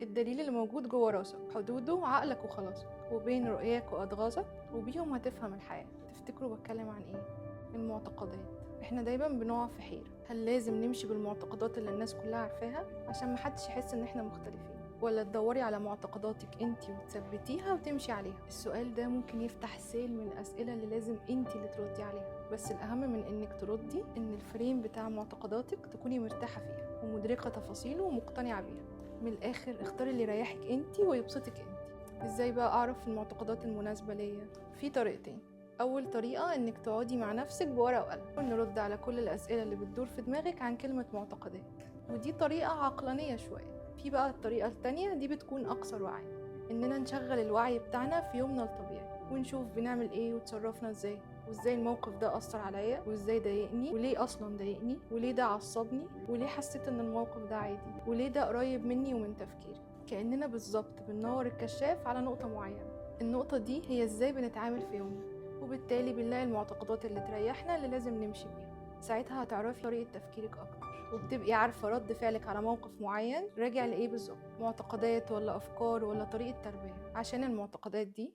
الدليل اللي موجود جوه راسك، حدوده عقلك وخلاصك، وبين رؤياك وأضغاثك، وبيهم هتفهم الحياة. تفتكروا بتكلم عن ايه؟ المعتقدات. احنا دايما بنقع في حيرة، هل لازم نمشي بالمعتقدات اللي الناس كلها عارفاها عشان محدش يحس ان احنا مختلفين، ولا تدوري على معتقداتك انتي وتثبتيها وتمشي عليها؟ السؤال ده ممكن يفتح سيل من الأسئلة اللي لازم انتي اللي تردي عليها، بس الأهم من انك تردي ان الفريم بتاع معتقداتك تكوني مرتاحة فيها ومدركة تفاصيله ومقتنعة بيها. من الآخر اختاري اللي يريحك انتي ويبسطك انتي. ازاي بقى اعرف المعتقدات المناسبة ليا؟ في طريقتين. اول طريقة انك تقعدي مع نفسك بورقة وقلم ونرد على كل الاسئلة اللي بتدور في دماغك عن كلمة معتقدات، ودي طريقة عقلانية شوية. في بقى الطريقة التانية، دي بتكون اكثر وعي، اننا نشغل الوعي بتاعنا في يومنا الطبيعي ونشوف بنعمل ايه وتصرفنا ازاي، وازاي الموقف ده اثر عليا، وازاي ضايقني، وليه اصلا ضايقني، وليه ده عصبني، وليه حسيت ان الموقف ده عادي، وليه ده قريب مني ومن تفكيري. كأننا بالظبط بننور الكشاف على نقطة معينة. النقطة دي هي ازاي بنتعامل في يومنا، وبالتالي بنلاقي المعتقدات اللي تريحنا اللي لازم نمشي بيها. ساعتها هتعرفي طريقة تفكيرك أكتر، وبتبقي عارفة رد فعلك على موقف معين راجع لإيه بالظبط، معتقدات ولا أفكار ولا طريقة تربية. عشان المعتقدات دي